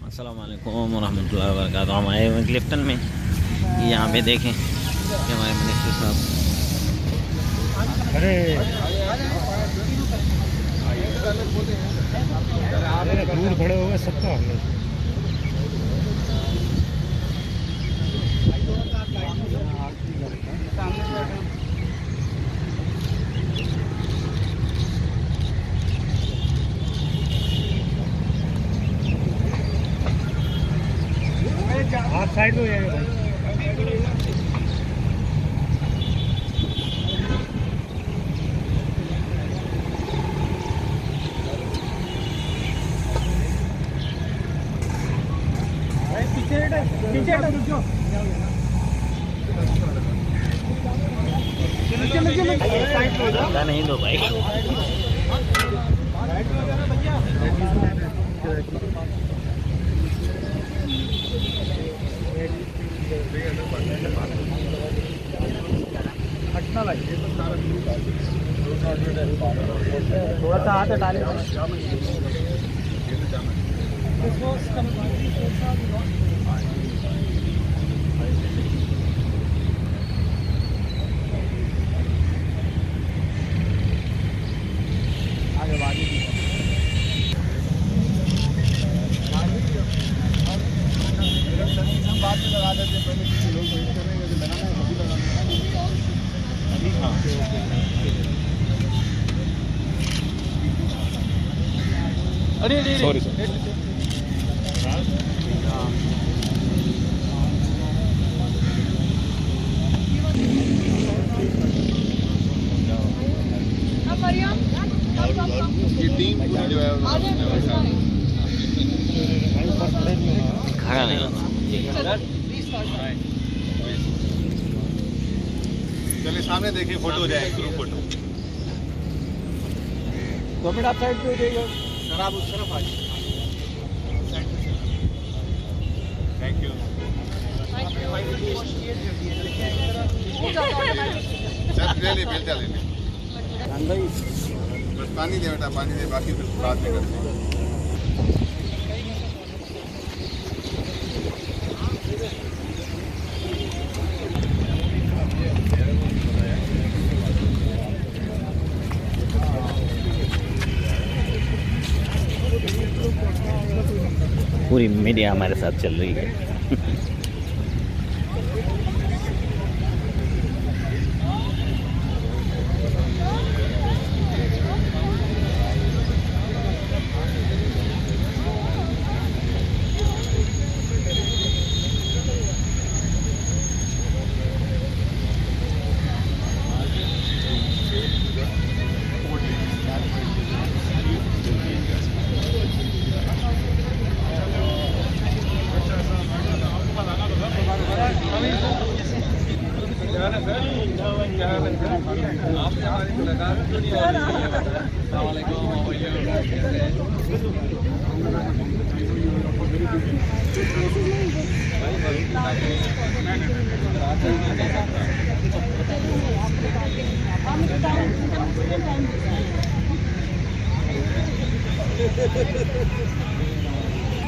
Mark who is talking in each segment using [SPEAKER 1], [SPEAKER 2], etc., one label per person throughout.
[SPEAKER 1] अस्सलाम वालेकुम रहमतुल्लाहि व बरकातुहू। हम आए हुए क्लिफ्टन में। यहाँ पे देखें कि हमारे मिनिस्टर साहब
[SPEAKER 2] दूर खड़े हो गए सबका हमने। हाथ साइड में हो जाएगा भाई।
[SPEAKER 1] नहीं दो भाई।
[SPEAKER 2] थोड़ा सा हाथ हटा ले। बाद में लगा देते हैं, पहले किसी लोग वेट कर रहे हैं, लगाना है अभी लगाना है। अरे सॉरी सर। ये टीम पूरी जो है
[SPEAKER 1] खड़ा नहीं होता।
[SPEAKER 3] चलिए सामने देखिए, फोटो हो जाएगी, ग्रुप फोटो।
[SPEAKER 2] 2 मिनट आप साइड पे हो जाइएगा।
[SPEAKER 3] सर आप उस तरफ आ जाइए। Thank you sir. ले ले बेलचा ले ले। बस पानी दे बेटा, पानी दे, बाकी फिर बाद में करते हैं।
[SPEAKER 1] पूरी मीडिया हमारे साथ चल रही है।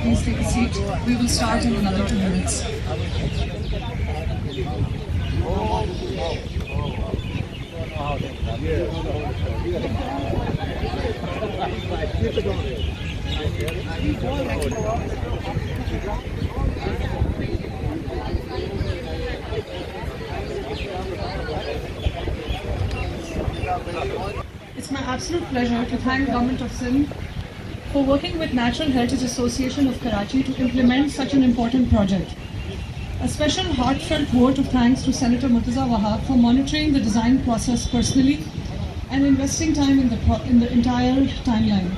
[SPEAKER 4] Please take a seat. We will start in another 2 minutes. It's my absolute pleasure to thank Government of Sindh for working with Natural Heritage Association of Karachi to implement such an important project. A special heartfelt vote of thanks to Senator Murtaza Wahab for monitoring the design process personally and investing time in the entire timeline.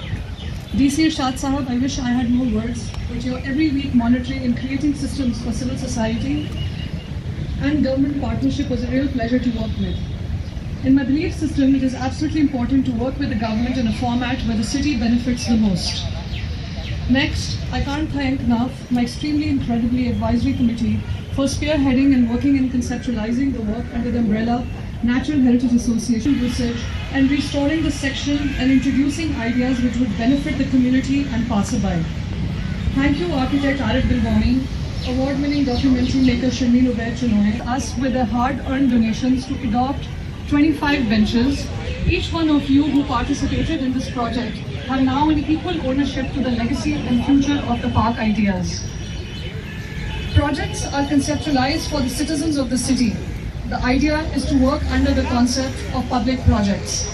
[SPEAKER 4] DC Irshad Sahab, I wish I had more words, but your every week monitoring and creating systems for civil society and government partnership was a real pleasure to work with. In my belief system, it is absolutely important to work with the government in a format where the city benefits the most. Next, I can't thank enough my extremely incredibly advisory committee for spearheading and working in conceptualizing the work under the umbrella Natural Heritage Association research and restoring the section and introducing ideas which would benefit the community and passerby. Thank you, architect Arif Bilwani, award-winning documentary maker Sharmeen Ubaid Chinoy, us with their hard-earned donations to adopt 25 benches. Each one of you who participated in this project have now an equal ownership to the legacy and future of the park ideas. Projects are conceptualized for the citizens of the city. The idea is to work under the concept of public projects,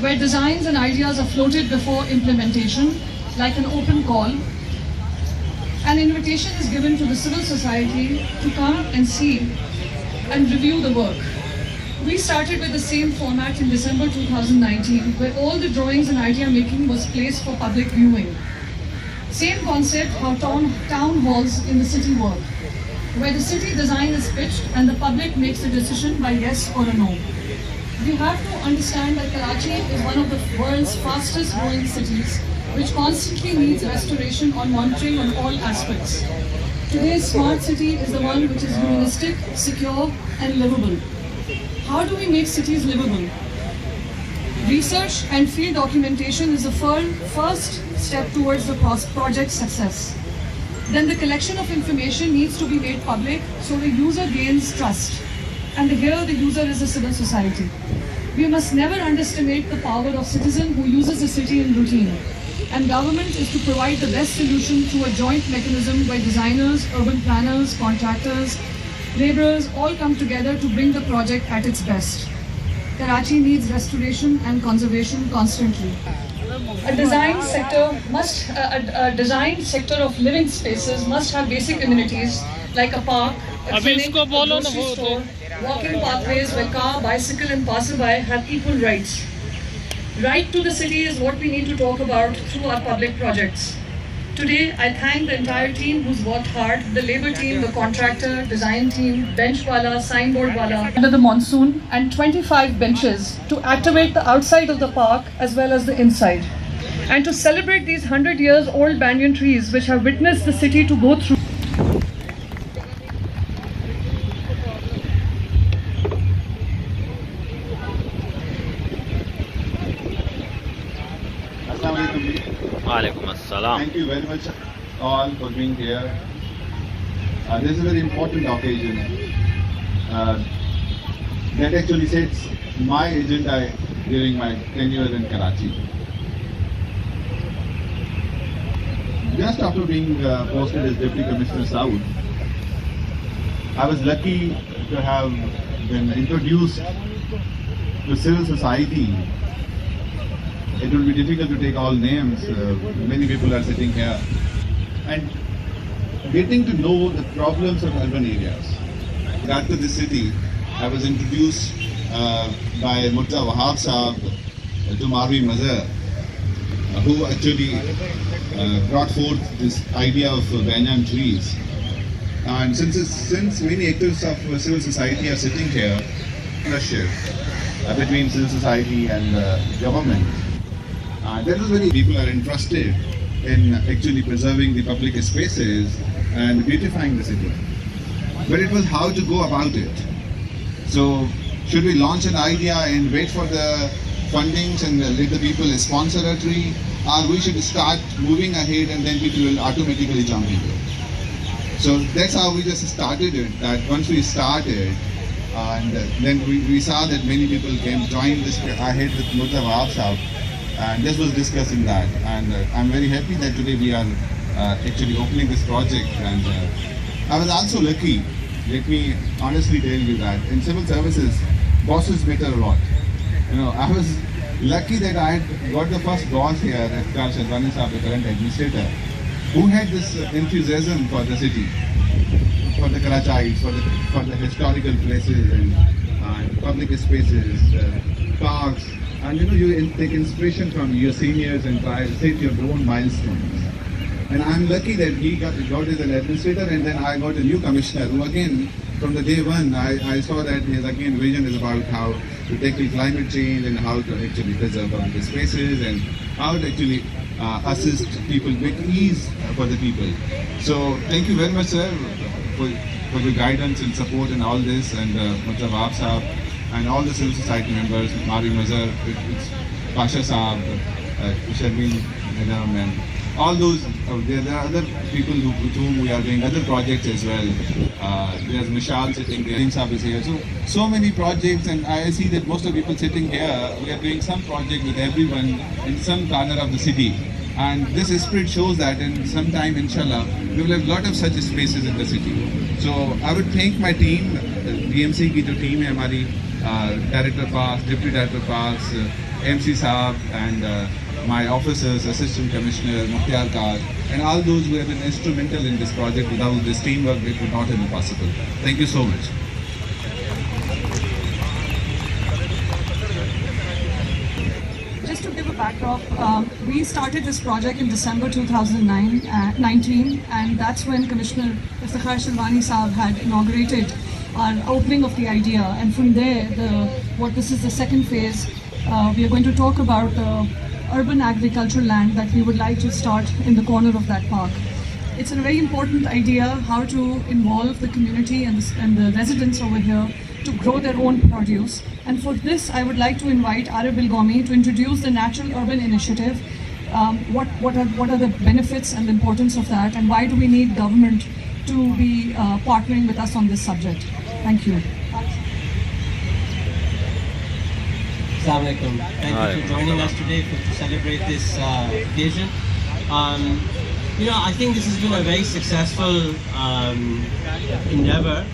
[SPEAKER 4] where designs and ideas are floated before implementation, like an open call. An invitation is given to the civil society to come and see and review the work. We started with the same format in December 2019, where all the drawings and idea making was placed for public viewing. Same concept how town halls in the city work, where the city design is pitched and the public makes a decision by yes or a no. We have to understand that Karachi is one of the world's fastest growing cities, which constantly needs restoration or monitoring on all aspects. Today's smart city is the one which is humanistic, secure and livable. How do we make cities livable? Research and field documentation is the first step towards the project's success. Then the collection of information needs to be made public so the user gains trust. And here the user is the civil society. We must never underestimate the power of citizen who uses the city in routine. And government is to provide the best solution through a joint mechanism where designers, urban planners, contractors, laborers all come together to bring the project at its best. Karachi needs restoration and conservation constantly. A design sector of living spaces must have basic amenities like a park, a clinic, a grocery store, walking pathways where car, bicycle and passerby have equal rights. Right to the city is what we need to talk about through our public projects. Today, I thank the entire team who's worked hard, the labor team, the contractor, design team, bench wala, signboard wala, under the monsoon, and 25 benches to activate the outside of the park as well as the inside. And to celebrate these 100 years old banyan trees which have witnessed the city to go through.
[SPEAKER 1] Walaikum assalam.
[SPEAKER 3] Thank you very much all for being here. This is a very important occasion that actually sets my agenda during my tenure in Karachi. Just after being posted as Deputy Commissioner South, I was lucky to have been introduced to civil society. It will be difficult to take all names, many people are sitting here. And getting to know the problems of urban areas. Got to this city, I was introduced by Murtaza Wahab Saab to Marvi Mazhar, who actually brought forth this idea of banyan trees. And since many actors of civil society are sitting here, partnership between civil society and government. That is very people are interested in actually preserving the public spaces and beautifying the city. But it was how to go about it. So should we launch an idea and wait for the fundings and let the people sponsor a tree, or we should start moving ahead and then people will automatically jump into it. So that's how we just started it. That once we started, and then we saw that many people came join this ahead with Murtaza Wahab Saab. And this was discussing that, and I'm very happy that today we are actually opening this project. And I was also lucky, let me honestly tell you that in civil services, bosses matter a lot. You know, I was lucky that I had got the first boss here at Karachi, the current administrator, who had this enthusiasm for the city, for the Karachites, for the historical places and public spaces, parks. And you know, you take inspiration from your seniors and try to set your own milestones. And I'm lucky that he got as an administrator, and then I got a new commissioner who again, from the day one, I saw that his again vision is about how to tackle climate change and how to actually preserve public spaces and how to actually assist people with ease for the people. So thank you very much, sir, for your guidance and support and all this, and Murtaza Wahab Saab, and all the civil society members, Marvi Mazhar, Pasha Saab, Sharmeen Madam, and all those, there are other people with whom we are doing other projects as well. There's Mishal sitting there, Insaf is here. So many projects, and I see that most of the people sitting here, we are doing some project with everyone in some corner of the city. And this spirit shows that, and sometime, inshallah, we will have a lot of such spaces in the city. So I would thank my team, DMC की जो team है हमारी, Director Parks, Deputy Director Parks, MC Saab, and my officers, Assistant Commissioner, Mukhtar Kar, and all those who have been instrumental in this project. Without this teamwork, it would not have been possible. Thank you so much.
[SPEAKER 4] Just to give a backdrop, we started this project in December 2019, and that's when Commissioner Iftikhar Silwani Saab had inaugurated our opening of the idea. And from there, this is the second phase. We are going to talk about the urban agricultural land that we would like to start in the corner of that park. It's a very important idea how to involve the community and the residents over here to grow their own produce. And for this, I would like to invite Arif Bilgomi to introduce the Natural Urban Initiative. What are the benefits and the importance of that, and why do we need government to be partnering with us on this subject? Thank you.
[SPEAKER 5] Assalamu alaikum. Thank you for joining us today to celebrate this occasion. I think this has been a very successful endeavor.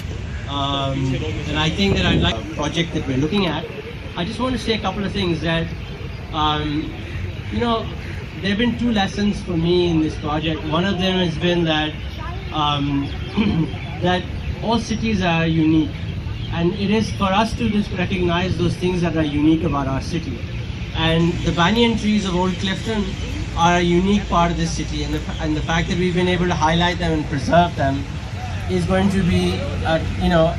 [SPEAKER 5] And I think that I'd like a project that we're looking at. I just want to say a couple of things that, there have been two lessons for me in this project. One of them has been that that all cities are unique, and it is for us to just recognize those things that are unique about our city. And the banyan trees of Old Clifton are a unique part of this city, and the fact that we've been able to highlight them and preserve them is going to be,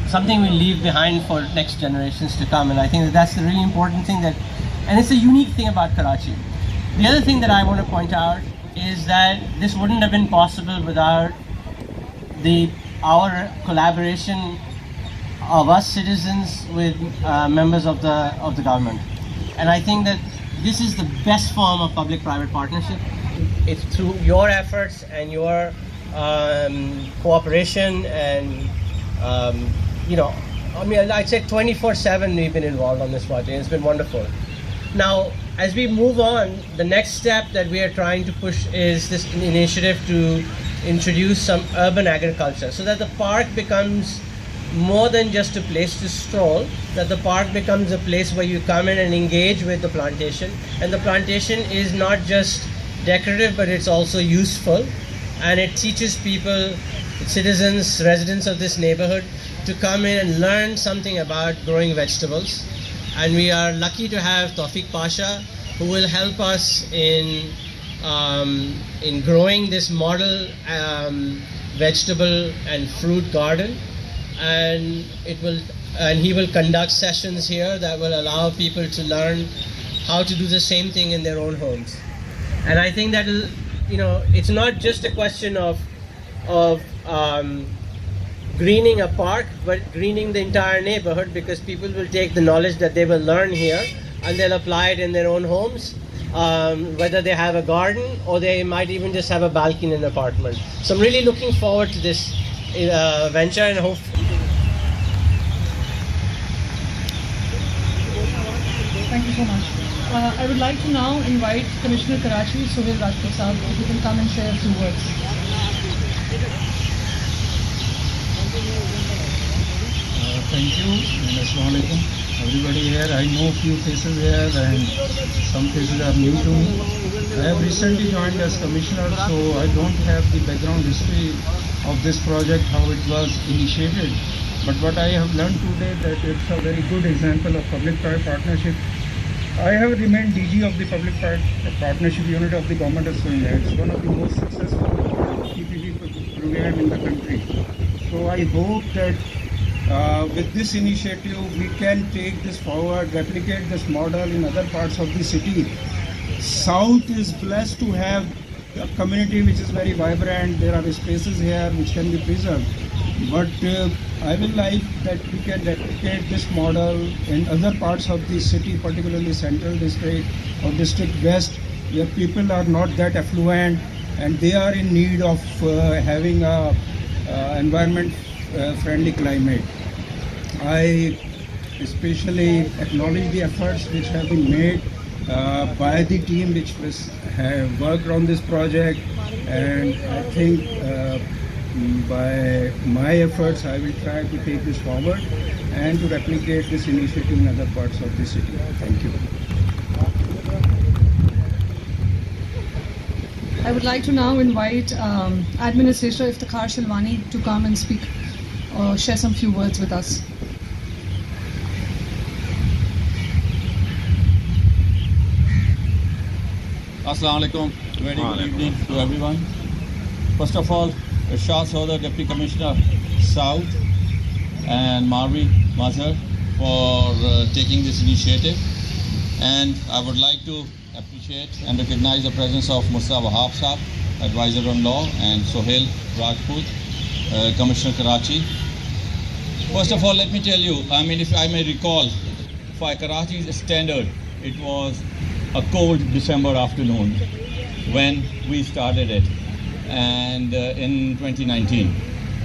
[SPEAKER 5] something we leave behind for next generations to come. And I think that's the really important thing and it's a unique thing about Karachi. The other thing that I want to point out is that this wouldn't have been possible without our collaboration of us citizens with members of the government. And I think that this is the best form of public-private partnership. It's through your efforts and your cooperation and I'd say 24/7 we've been involved on this project. It's been wonderful. Now, as we move on, the next step that we are trying to push is this initiative to introduce some urban agriculture, so that the park becomes more than just a place to stroll, that the park becomes a place where you come in and engage with the plantation. And the plantation is not just decorative, but it's also useful. And it teaches people, citizens, residents of this neighborhood to come in and learn something about growing vegetables. And we are lucky to have Tawfiq Pasha, who will help us in growing this model vegetable and fruit garden. And he will conduct sessions here that will allow people to learn how to do the same thing in their own homes. And I think that it's not just a question of greening a park, but greening the entire neighborhood, because people will take the knowledge that they will learn here and they'll apply it in their own homes, whether they have a garden or they might even just have a balcony in an apartment. So I'm really looking forward to this venture, and hope.
[SPEAKER 4] Thank you so much. I would like to now invite Commissioner Karachi, Suhail Rajput, if he can come and share a few words.
[SPEAKER 2] Thank you, and Assalamu alaikum everybody here. I know few faces here and some faces are new to me. I have recently joined as commissioner, so I don't have the background history of this project, how it was initiated. But what I have learned today, that it's a very good example of public-private partnership. I have remained DG of the Public-Private Partnership Unit of the Government of India. It's one of the most successful PPP program in the country. So I hope that with this initiative we can take this forward, replicate this model in other parts of the city. South is blessed to have a community which is very vibrant. There are spaces here which can be preserved. But I will like that we can replicate this model in other parts of the city, particularly Central District or District West, where people are not that affluent and they are in need of having a environment friendly climate. I especially acknowledge the efforts which have been made by the team which have worked on this project, and I think by my efforts I will try to take this forward and to replicate this initiative in other parts of the city. Thank you.
[SPEAKER 4] I would like to now invite Administrator Iftikhar Shilwani to come and speak or share some few words with us.
[SPEAKER 6] Assalamu alaikum. Very good evening to everyone. First of all, Irshad Sodar, Deputy Commissioner South, and Marvi Mazhar for taking this initiative. And I would like to appreciate and recognize the presence of Musa Wahab Saab, Advisor on Law, and Sohail Rajput, Commissioner Karachi. First of all, let me tell you, if I may recall, for Karachi's standard, it was a cold December afternoon when we started it, and in 2019.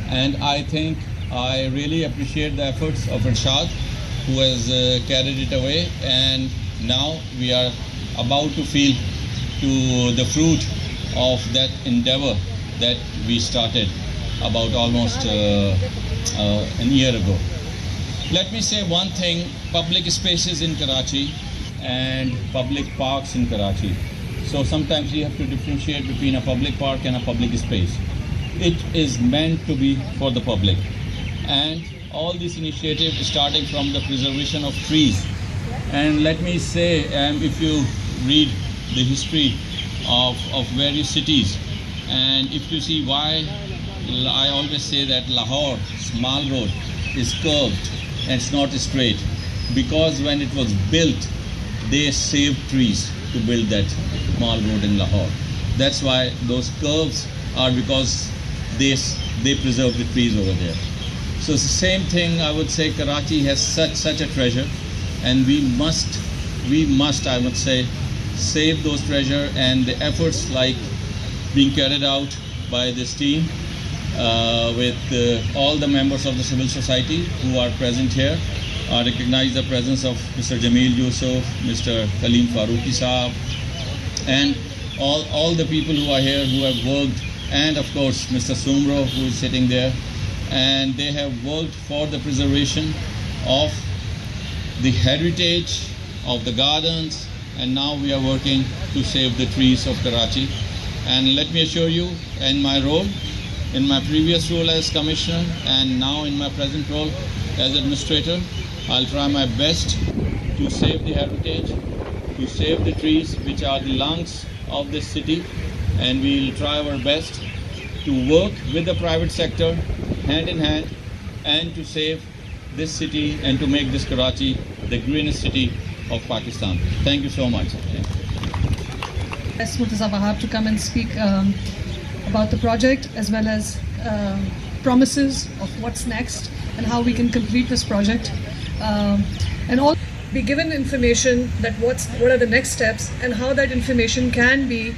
[SPEAKER 6] And I think I really appreciate the efforts of Irshad, who has carried it away, and now we are about to feel to the fruit of that endeavor that we started about almost a year ago. Let me say one thing: public spaces in Karachi and public parks in Karachi. So sometimes you have to differentiate between a public park and a public space. It is meant to be for the public. And all this initiative is starting from the preservation of trees. And let me say, if you read the history of various cities, and if you see why I always say that Lahore, Small Road, is curved and it's not straight, because when it was built, they saved trees to build that Mall Road in Lahore. That's why those curves are, because they preserve the trees over there. So it's the same thing. I would say Karachi has such a treasure, and we must I would say save those treasure, and the efforts like being carried out by this team with all the members of the civil society who are present here. I recognize the presence of Mr. Jamil Yusuf, Mr. Kaleem Farooqi Saab, and all the people who are here who have worked, and of course Mr. Sumro, who is sitting there, and they have worked for the preservation of the heritage of the gardens, and now we are working to save the trees of Karachi. And let me assure you, in my role, in my previous role as Commissioner, and now in my present role as Administrator, I'll try my best to save the heritage, to save the trees which are the lungs of this city, and we'll try our best to work with the private sector hand in hand, and to save this city and to make this Karachi the greenest city of Pakistan. Thank you so much.
[SPEAKER 4] Ask Murtaza Wahab to come and speak about the project, as well as promises of what's next and how we can complete this project, and all be given information that what are the next steps and how that information can be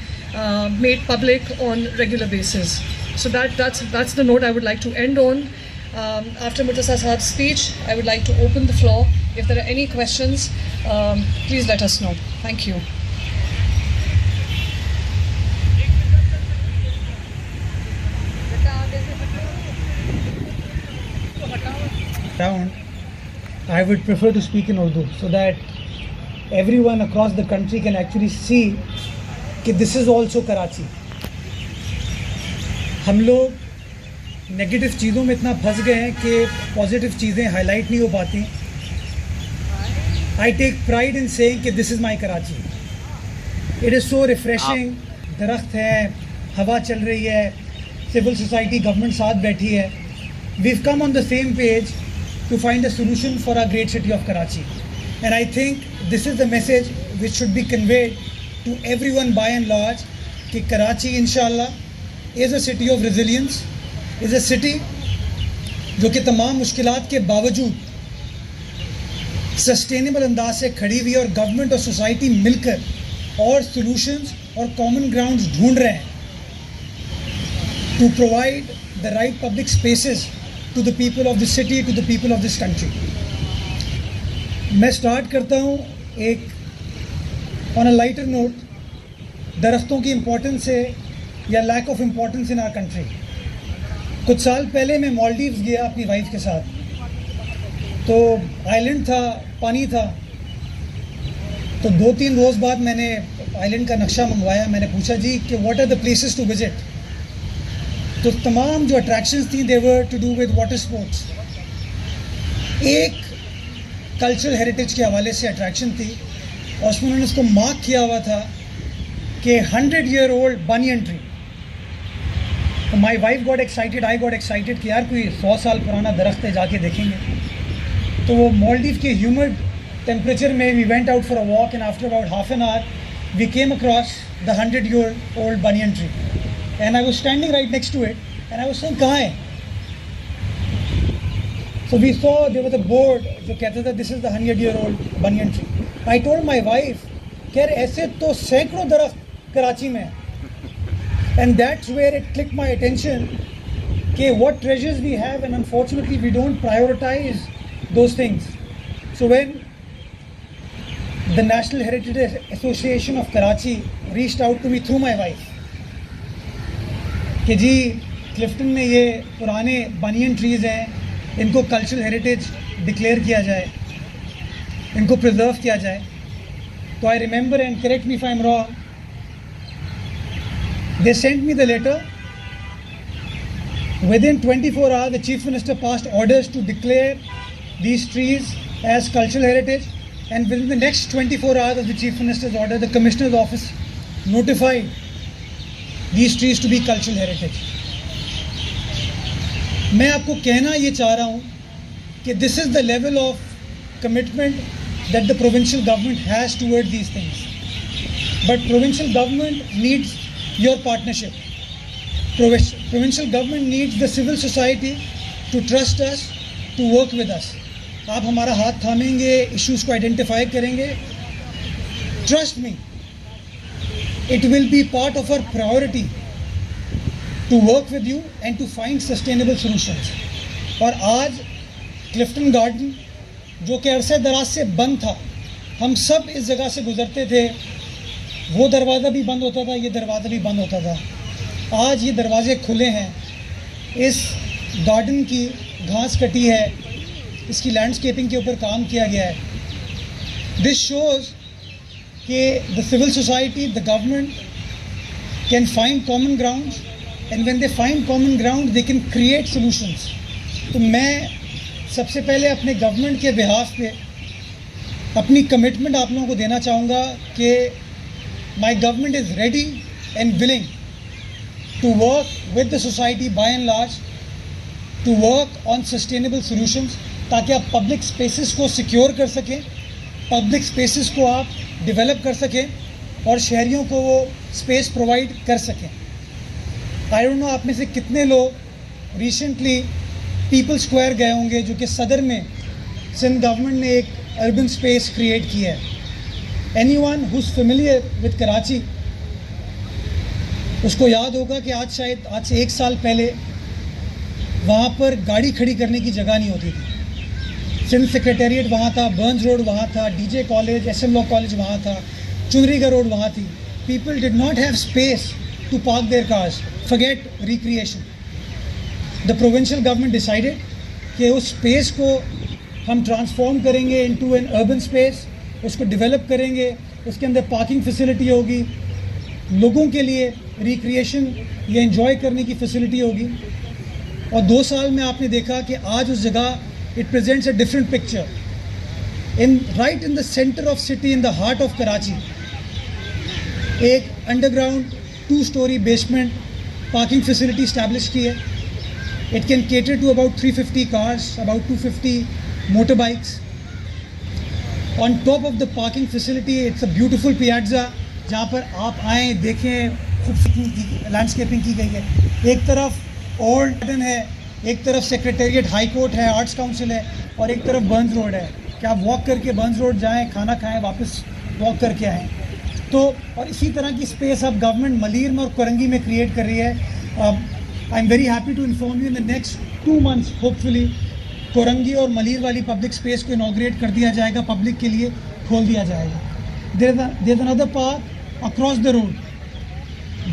[SPEAKER 4] made public on regular basis. So that's the note I would like to end on. After Murtaza Sahab's speech, I would like to open the floor. If there are any questions, please let us know. Thank you.
[SPEAKER 7] I would prefer to speak in Urdu so that everyone across the country can actually see that this is also Karachi. हम लोग negative चीज़ों में इतना फंस गए हैं कि positive चीज़ें हाईलाइट नहीं हो पाती. I take pride in saying कि this is my Karachi. It is so refreshing. दरख्त है, हवा चल रही है, सिविल सोसाइटी गवर्नमेंट साथ बैठी है. We've come on the same page to find a solution for our great city of Karachi. And I think this is the message which should be conveyed to everyone by and large, that Karachi, inshallah, is a city of resilience, is a city जो कि तमाम मुश्किलात के बावजूद sustainable अंदाज से खड़ी हुई है, और गवर्नमेंट और सोसाइटी मिलकर और सॉल्यूशंस और कॉमन ग्राउंड्स ढूंढ रहे हैं to provide the right public spaces to the people of the city, to the people of this country. मैं स्टार्ट करता हूँ एक ऑन अ लाइटर नोट, दरख्तों की इम्पोर्टेंस से या lack of importance in our country. कुछ साल पहले मैं मालदीव्स गया अपनी वाइफ के साथ. तो आइलैंड था, पानी था. तो 2-3 रोज़ बाद मैंने आइलैंड का नक्शा मंगवाया. मैंने पूछा जी कि what are the places to visit. तो तमाम जो अट्रैक्शंस थी they were to do with water sports. एक कल्चरल हेरिटेज के हवाले से अट्रैक्शन थी और उसमें उन्होंने उसको मार्क किया हुआ था कि 100-year-old बनियन ट्री. तो my wife got excited, I got excited कि यार कोई 100 साल पुराना दरख्त है, जाके देखेंगे. तो वो मालदीव के ह्यूमिड टेम्परेचर में we went out for a walk and after about half an hour we came across the 100-year-old banyan tree and I was standing right next to it and I was saying कहाँ है. So we saw there was a board जो कहता था this is the 100-year-old banyan tree. I told my wife कि यार ऐसे तो सैकड़ों दरख्त कराची में हैं. And that's where it clicked my attention कि what treasures we have and unfortunately we don't prioritize those things. So when the National Heritage Association of Karachi reached out to me through my wife कि जी क्लिफ्टन में ये पुराने बनियन trees हैं, इनको cultural heritage declare किया जाए, इनको प्रिजर्व किया जाए. तो I remember and correct me if I am wrong, they sent me the letter. Within 24 hours, the Chief Minister passed orders to declare these trees as cultural heritage, and within the next 24 hours of the Chief Minister's order, the Commissioner's office notified these trees to be cultural heritage. मैं आपको कहना ये चाह रहा हूँ कि this is the level of commitment that the provincial government has toward these things. But provincial government needs your partnership. Provincial government needs the civil society to trust us, to work with us. आप हमारा हाथ थामेंगे, issues को identify करेंगे. Trust me, it will be part of our priority to work with you and to find sustainable solutions. और आज Clifton garden जो कि अरसे दराज से बंद था, हम सब इस जगह से गुजरते थे, वो दरवाज़ा भी बंद होता था, ये दरवाज़ा भी बंद होता था. आज ये दरवाजे खुले हैं. इस गार्डन की घास कटी है, इसकी लैंडस्केपिंग के ऊपर काम किया गया है. दिस शोज़ कि the civil society, the government can find common grounds, and when they find common ground they can create solutions. तो मैं सबसे पहले अपने गवर्नमेंट के बिहाफ पे अपनी कमिटमेंट आप लोगों को देना चाहूँगा कि my government is ready and willing to work with the society by and large to work on sustainable solutions, ताकि आप पब्लिक स्पेसेस को सिक्योर कर सकें, पब्लिक स्पेसेस को आप डेवलप कर सकें और शहरियों को वो स्पेस प्रोवाइड कर सकें. आई डोंट नो आप में से कितने लोग रिसेंटली पीपल स्क्वायर गए होंगे, जो कि सदर में सिंध गवर्नमेंट ने एक अर्बन स्पेस क्रिएट किया है. Anyone who is familiar with Karachi उसको याद होगा कि आज से 1 साल पहले वहाँ पर गाड़ी खड़ी करने की जगह नहीं होती थी. सिंध सेक्रेटेरिएट वहाँ था, बर्न्स रोड वहाँ था, DJ college, SM law college वहाँ था, चुनरीका रोड वहाँ थी. People did not have space to park their cars. Forget recreation. The provincial government decided कि उस स्पेस को हम ट्रांसफॉर्म करेंगे into an urban space, उसको डेवलप करेंगे, उसके अंदर पार्किंग फैसिलिटी होगी, लोगों के लिए रिक्रिएशन या एंजॉय करने की फैसिलिटी होगी. और 2 साल में आपने देखा कि आज उस जगह it presents a different picture. right in the center of city, in the heart of Karachi, एक underground 2-story basement parking facility established की है. It can cater to about 350 cars, about 250 motorbikes. On top of the parking facility, it's a beautiful piazza जहाँ पर आप आएँ, देखें, खूबसूरती landscaping की गई है. एक तरफ ओल्ड गार्डन है, एक तरफ सेक्रेटेरिएट, हाई कोर्ट है, आर्ट्स काउंसिल है, और एक तरफ बर्न्स रोड है कि आप वॉक करके बर्न्स रोड जाएँ, खाना खाएँ, वापस वॉक करके आएँ. तो और इसी तरह की स्पेस अब गवर्नमेंट मलीर में और कोरंगी में क्रिएट कर रही है. I'm very happy to inform you in the next 2 months, hopefully, Korangi और मलीर वाली पब्लिक स्पेस को इनॉग्रेट कर दिया जाएगा, पब्लिक के लिए खोल दिया जाएगा. There's another park across the road,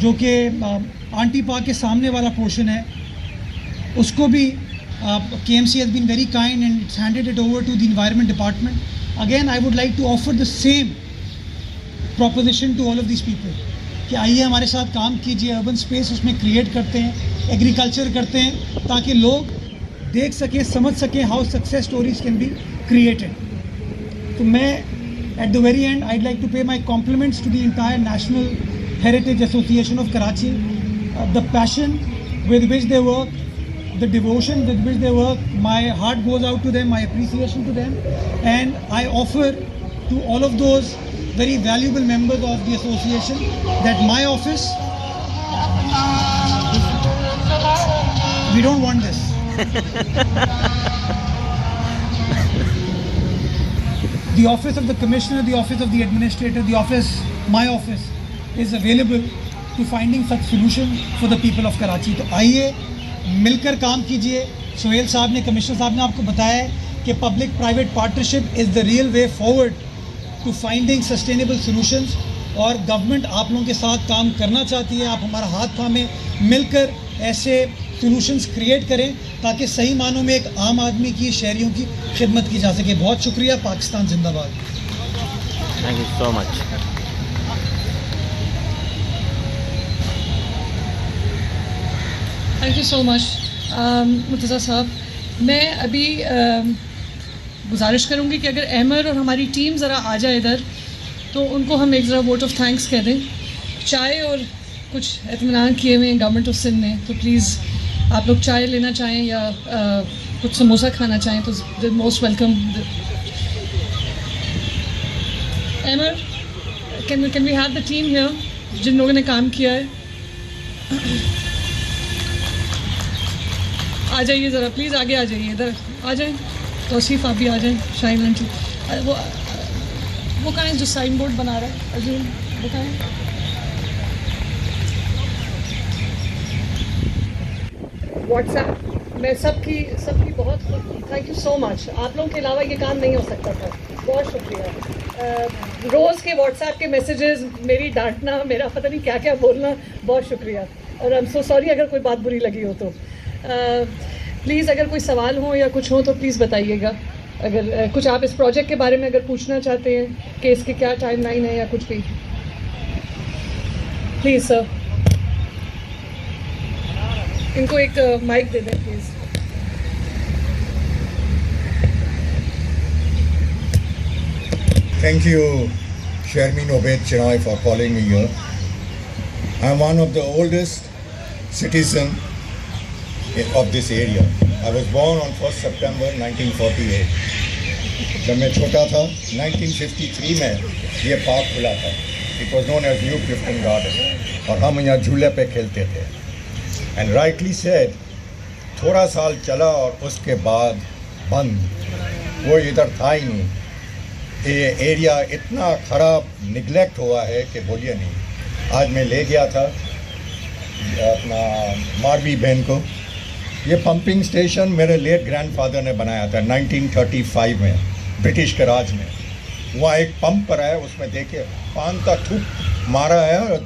[SPEAKER 7] जो कि आंटी पार्क के सामने वाला पोर्शन है, उसको भी KMC has been very kind and it's handed it over to the environment department. Again, I would like to offer the same proposition to all of these people कि आइए हमारे साथ काम कीजिए, अर्बन स्पेस उसमें क्रिएट करते हैं, agriculture करते हैं, ताकि लोग देख सकें, समझ सकें how success stories can be created. तो मैं at the very end I'd like to pay my compliments to the entire national heritage association of Karachi. The passion with which they work, the devotion with which they work, my heart goes out to them, my appreciation to them, and I offer to all of those very valuable members of the association that my office, we don't want this. The office of the commissioner, the office of the administrator, the office, my office is available to finding such solution for the people of Karachi. तो आइए मिलकर काम कीजिए. सोहेल साहब ने, commissioner साहब ने आपको बताया है कि public private partnership is the real way forward to finding sustainable solutions, और गवर्नमेंट आप लोगों के साथ काम करना चाहती है. आप हमारा हाथ थामें, मिलकर ऐसे सॉल्यूशंस क्रिएट करें ताकि सही मानों में एक आम आदमी की, शहरियों की खिदमत की जा सके. बहुत शुक्रिया. पाकिस्तान जिंदाबाद.
[SPEAKER 1] Thank you so much.
[SPEAKER 4] Thank you so much Murtaza साहब. मैं अभी गुजारिश करूँगी कि अगर अहमर और हमारी टीम ज़रा आ जाए इधर, तो उनको हम एक ज़रा वोट ऑफ थैंक्स कह दें. चाय और कुछ इत्मीनान किए हुए हैं गवर्नमेंट ऑफ सिंध ने, तो प्लीज़ आप लोग चाय लेना चाहें या कुछ समोसा खाना चाहें तो most welcome. Ahmar, can we have the team here, जिन लोगों ने काम किया है. आ जाइए ज़रा प्लीज़, आगे आ जाइए, इधर आ जाएं. तौसीफ़ आप भी आ जाएं. शाहिन आंटी, वो कहाँ है जो साइन बोर्ड बना रहा है? अर्जुन, वो कहाँ है? व्हाट्सएप मैं सबकी बहुत थैंक यू सो मच. आप लोगों के अलावा ये काम नहीं हो सकता था. बहुत शुक्रिया. रोज़ के व्हाट्सएप के मैसेजेस, मेरी डांटना, मेरा पता नहीं क्या क्या बोलना, बहुत शुक्रिया. और आई एम सो सॉरी अगर कोई बात बुरी लगी हो तो. प्लीज़ अगर कोई सवाल हो या कुछ हो तो प्लीज़ बताइएगा. अगर कुछ आप इस प्रोजेक्ट के बारे में अगर पूछना चाहते हैं कि इसके क्या टाइमलाइन है या कुछ भी, प्लीज़ सर. इनको एक माइक दे दें please.
[SPEAKER 8] Thank you, Sharmeen Obed Chinoy, for calling me here. I am one of the oldest citizens of this area. I was born on 1st September 1948. जब मैं छोटा था 1953 में ये पार्क खुला था. It was known as New Clifton Garden, और हम यहाँ झूले पे खेलते थे. And rightly said, थोड़ा साल चला और उसके बाद बंद. वो इधर था ही नहीं. ये एरिया इतना ख़राब निगलेक्ट हुआ है कि बोलिए नहीं. आज मैं ले गया था अपना मारवी बहन को. ये पंपिंग स्टेशन मेरे लेट ग्रैंडफादर ने बनाया था 1935 में ब्रिटिश के राज में. वहाँ एक पंप पर है, उसमें देखे पान का थूक मारा है और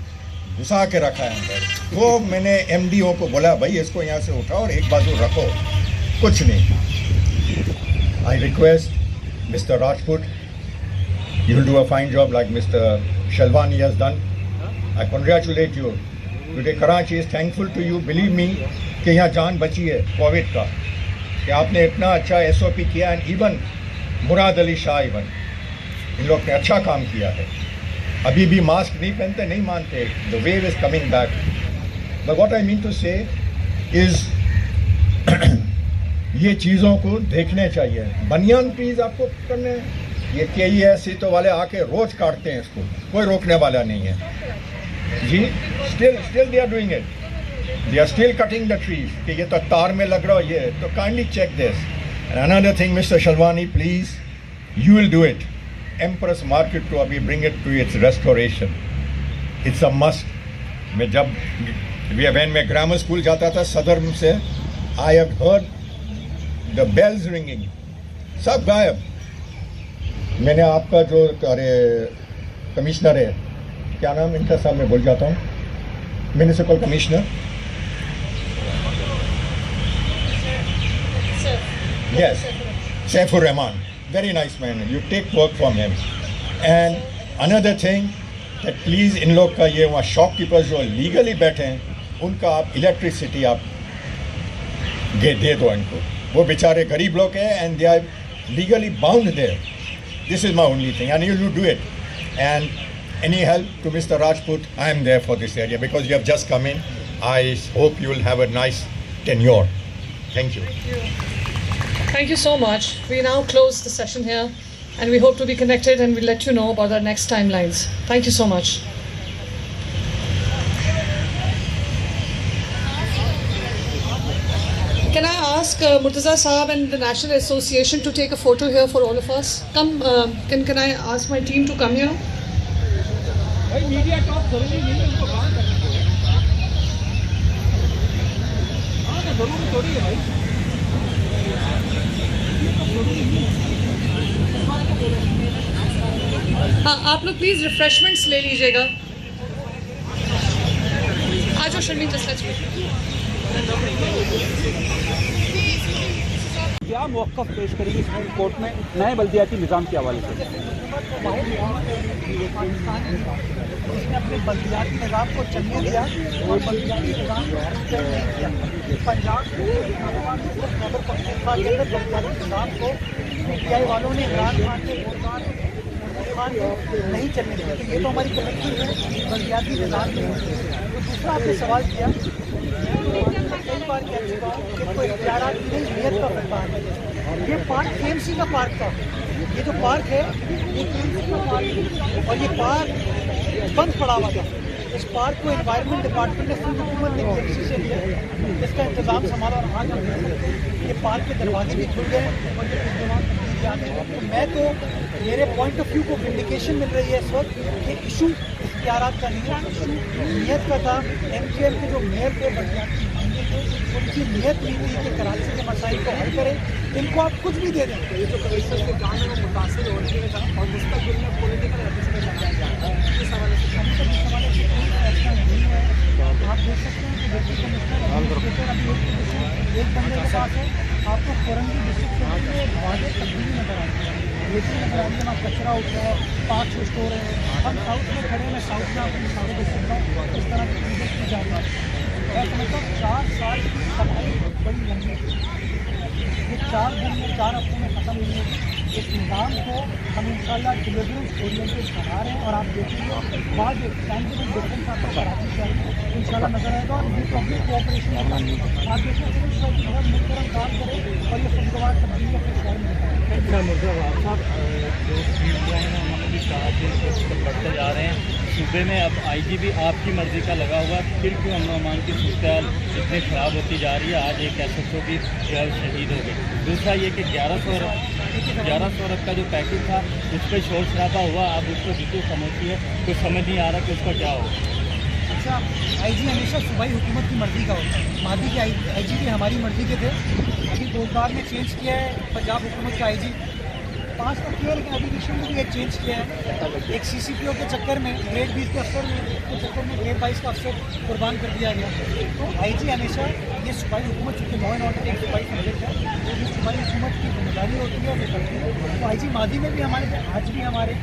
[SPEAKER 8] घुसा के रखा है अंदर. वो मैंने MDO को बोला भाई इसको यहाँ से उठाओ और एक बाजू रखो. कुछ नहीं. I request mister Rajput, you will do a fine job like Mr. Shalvani has done. I congratulate you. Today Karachi is thankful to you. Believe me कि यहाँ जान बची है कोविड का, कि आपने इतना अच्छा SOP किया. And even Murad Ali Shah, even in लोग ने अच्छा काम किया है. अभी भी मास्क नहीं पहनते, नहीं मानते. The wave is coming back. But what I mean to say is ये चीज़ों को देखने चाहिए. बनियान ट्रीज आपको करने, ये KES वाले आके रोज काटते हैं इसको, कोई रोकने वाला नहीं है जी. Still they are doing it. They are still cutting the trees. कि ये तो तार में लग रहा है ये. तो kindly check this. And another thing, Mr. Shalvani, please, you will do it. Empress Market को अभी bring it to its restoration. It's a must. मैं जब When मैं ग्रामर स्कूल जाता था सदर से, I have heard the bells ringing. सब गायब. मैंने आपका जो कमिश्नर है, क्या नाम इनका साहब मैं भूल जाता हूँ, municipal commissioner, yes, Saifur Rahman, very nice man. You take work from him. And another thing that please इन लोग का ये वहाँ शॉपकीपर्स जो लीगली बैठे हैं उनका आप इलेक्ट्रिसिटी आप दे दो इनको. वो बेचारे गरीब लोग हैं and they are legally bound there. This is my only thing and you will do it. And any help to Mr. Rajput, I am there for this area because you have just come in. I hope you will have a nice tenure. Thank you.
[SPEAKER 4] Thank you so much. We now close the session here and we hope to be connected and we'll let you know about our next timelines. Thank you so much. Can I ask Murtaza Saab and the National Association to take a photo here for all of us? Come, can I ask my team to come here? आप लोग please refreshments ले लीजिएगा. आ जाओ शर्मी, just let's
[SPEAKER 9] क्या मौक़िफ़ पेश करेंगे supreme court में नए बल्दियाती निज़ाम के हवाले से? अपने बल्दियाती निज़ाम को चलने दिया और बल्दियाती निज़ाम पंजाब खैबर पख्तूनख्वा के अंदर बल्दियाती निज़ाम को PTI वालों ने इमरान खान के नहीं चलने दिया. तो ये तो हमारी कलेक्टिव है बल्दियाती निज़ाम में. तो दूसरा आपने सवाल किया, कई बार कह चुका हूँ कि कोई इख्तियारात की नहीं, नियत का फैसला है. ये पार्क KMC का पार्क था. ये जो पार्क है ये KMC का पार्क है और ये पार्क बंद पड़ा हुआ था. इस पार्क को एनवायरनमेंट डिपार्टमेंट ने सिंध हुकूमत ने KMC से लिया, इसका इंतज़ाम संभाला और आज हम ये पार्क के दरवाजे भी खुल गए और ये इंतजाम तो मैं तो मेरे पॉइंट ऑफ व्यू को विंडिकेशन मिल रही है इस वक्त कि इशू इख्तियारात का नहीं है, इशू नीयत का था. MKM के जो मेयर थे बल्दियाती उनकी नीयत नहीं थी कि कराची के मसाइल को हल करें. इनको आप कुछ भी दे दें. ये जो कमिश्नर के काम है वो मुतासिर हो रही है और मुस्तकबिल में पॉलिटिकल एडजस्टमेंट लगाया जा रहा है. इस हवाले से ऐसा नहीं है. आप देख सकते हैं कि डिप्टी कमिश्नर एक बंदे के पास है. आपको कोरंगी डिस्ट्रिक्ट में वादे तब्दीली नजर आती है. लेकिन नजर आती है वहाँ कचरा उठ रहा है, पार्क स्टोर है. हम साउथ में खड़े हैं, मैं साउथ में आपको सारे देख सकता हूँ इस तरह की चीज़ें की जा रही है. मैं समझता हूँ 4 साल की सफाई बड़ी लंबी है. ये 4 दिन में 4 हफ्तों में ख़त्म नहीं होगी. इस निज़ाम को हम इंशाल्लाह डिलीवरेंस ओरिएंटेड बना रहे हैं और आप देखेंगे बाद टाइम डिफरेंस आपको कराची से इंशाल्लाह नजर आएगा. और ये पब्लिक कोऑपरेशन आप देखें मिलकर हम काम करें और ये खुशगवार तब्दीली अपने शहर में बढ़ते जा रहे हैं. सूबे में अब IGP आपकी मर्ज़ी का लगा हुआ, फिर क्यों अमन की सूरत इतनी ख़राब होती जा रही है? आज एक SHO भी शहीद हो गए. दूसरा ये कि 1100 अरब का जो पैकेज था उस पर शोर शराबा हुआ. अब उसको बिल्कुल समझती है, कुछ समझ नहीं आ रहा कि उसका क्या हो. अच्छा, IG हमेशा सूबाई हुकूमत की मर्ज़ी का होता है. मादी के IG भी हमारी मर्ज़ी के थे. अभी 2 बार में चेंज किया है पंजाब हुकूमत का IG. 5 तक किया, लेकिन अभी रिसेंट में भी एक चेंज किया है. एक CCPO के चक्कर में ग्रेड 20 के अफसर के चक्कर में ग्रेड 22 का अफसर कुर्बान कर दिया गया. तो IG हमेशा ये सूबाई हुकूमत चूँकि लॉ एंड ऑर्डर एक सूबाई सब्जेक्ट है, ये सूबाई हुकूमत की जिम्मेदारी होती है, वो करती है. तो IG मादी में भी हमारे आज भी हमारे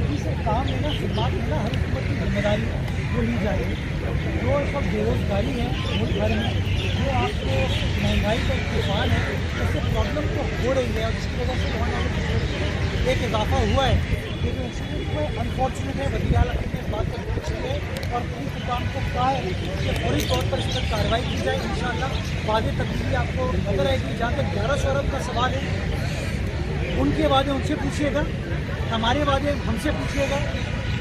[SPEAKER 9] IG से काम लेना, खिदमत लेना हर हुकूमत की जिम्मेदारी वो ली जाएगी. जो इस वक्त बेरोज़गारी है मुल्क भर में, जो आपको महंगाई का तूफान है, इससे प्रॉब्लम तो हो रही है और जिसकी वजह से एक इजाफा हुआ है. ये जो इंसिडेंट हुआ है अनफॉर्चुनेट है. वज़ीर आला ने इस बात को पूछी है और पुलिस हुकाम को कहा है कि फौरी तौर पर इस पर कार्रवाई की जाए. इंशाअल्लाह वादे तब्दीली आपको नजर आएगी. जहाँ तक 1100 अरब का सवाल है, उनके वादे उनसे पूछिएगा, हमारे वादे हमसे पूछिएगा.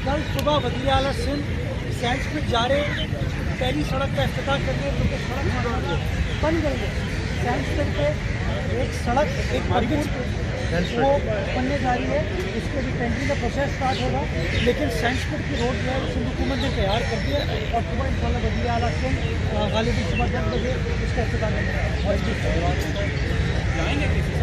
[SPEAKER 9] कल सुबह वज़ीर आला सिंध सैंड स्पिट जा रहे, पहली सड़क का इफ्तिताह करने, क्योंकि सड़क बन गई है. सैंडस्टोन पे एक सड़क एक मार्केट वो बनने जा रही है, उसके भी टेंडरिंग का प्रोसेस स्टार्ट होगा। लेकिन सैंडस्टोन की रोड जो है सिंध हुकूमत ने तैयार कर दिया और सुबह इंशाल्लाह वज़ीर आला सिंध गालिबी सुबह 10 बजे इसका इफ्तिताह करेंगे।